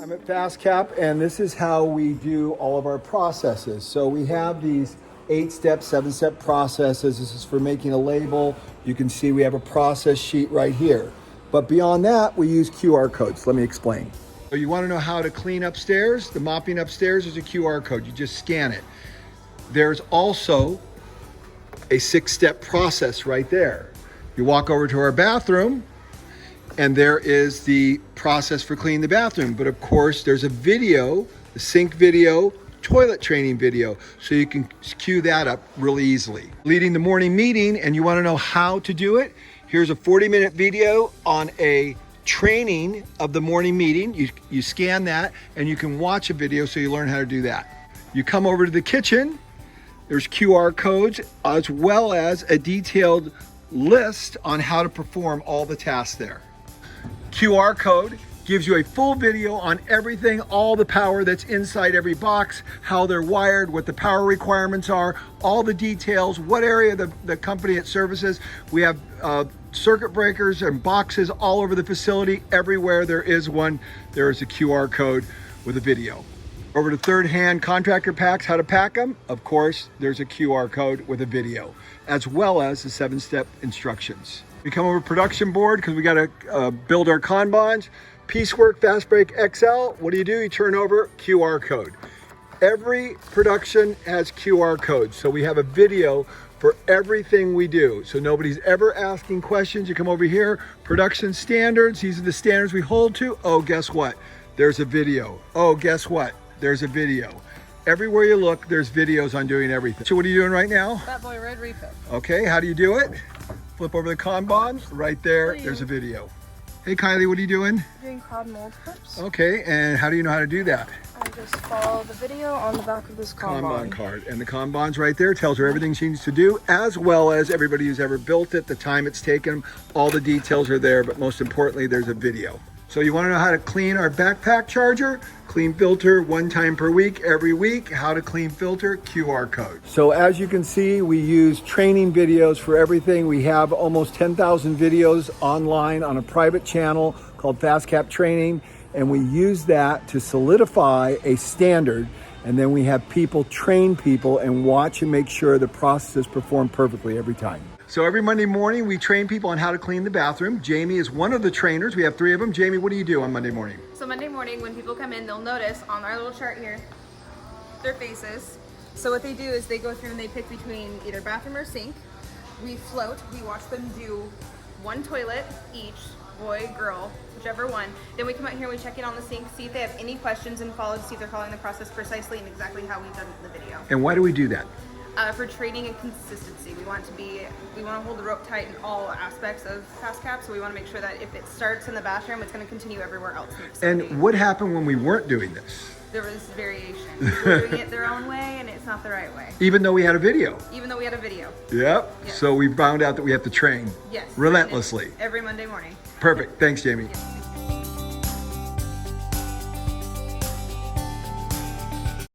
I'm at FastCap, and this is how we do all of our processes. So we have these 8-step, 7-step processes. This is for making a label. You can see we have a process sheet right here. But beyond that, we use QR codes. Let me explain. So you want to know how to clean upstairs? The mopping upstairs is a QR code. You just scan it. There's also a 6-step process right there. You walk over to our bathroom, and there is the process for cleaning the bathroom. But of course, there's a video, the sink video, toilet training video, so you can cue that up really easily. Leading the morning meeting, and you want to know how to do it? Here's a 40-minute video on a training of the morning meeting. You scan that, and you can watch a video so you learn how to do that. You come over to the kitchen, there's QR codes, as well as a detailed list on how to perform all the tasks there. QR code gives you a full video on everything, all the power that's inside every box, how they're wired, what the power requirements are, all the details, what area the company it services. We have circuit breakers and boxes all over the facility. Everywhere there is one, there is a QR code with a video. Over to third-hand contractor packs, how to pack them. Of course, there's a QR code with a video, as well as the 7-step instructions. We come over production board because we got to build our Kanbans. Piecework, Fast Break XL, what do? You turn over QR code. Every production has QR codes, so we have a video for everything we do. So nobody's ever asking questions. You come over here, production standards, these are the standards we hold to. Oh, guess what? There's a video. Oh, guess what? There's a video. Everywhere you look, there's videos on doing everything. So what are you doing right now? Fat Boy Red Refill. Okay, how do you do it? Flip over the Kanban, right there, there's a video. Hey Kylie, what are you doing? Doing cloud mold clips. Okay, and how do you know how to do that? I just follow the video on the back of this Kanban card. And the Kanban's right there, tells her everything she needs to do, as well as everybody who's ever built it, the time it's taken, all the details are there, but most importantly, there's a video. So you want to know how to clean our backpack charger? Clean filter 1 time per week, every week. How to clean filter, QR code. So as you can see, we use training videos for everything. We have almost 10,000 videos online on a private channel called FastCap Training, and we use that to solidify a standard, and then we have people train people and watch and make sure the processes perform perfectly every time. So every Monday morning, we train people on how to clean the bathroom. Jamie is one of the trainers. We have 3 of them. Jamie, what do you do on Monday morning? So Monday morning, when people come in, they'll notice on our little chart here, their faces. So what they do is they go through and they pick between either bathroom or sink. We float, we watch them do 1 toilet each, boy, girl, whichever one. Then we come out here and we check in on the sink, see if they have any questions and follow to see if they're following the process precisely and exactly how we've done the video. And why do we do that? For training and consistency. We want to hold the rope tight in all aspects of FastCap, so we want to make sure that if it starts in the bathroom, it's going to continue everywhere else in the facility. And what happened when we weren't doing this? There was variation. People were doing it their own way, and it's not the right way. Even though we had a video? Even though we had a video. Yep. Yes. So we found out that we have to train. Yes. Relentlessly. Every Monday morning. Perfect. Thanks, Jamie. Yes.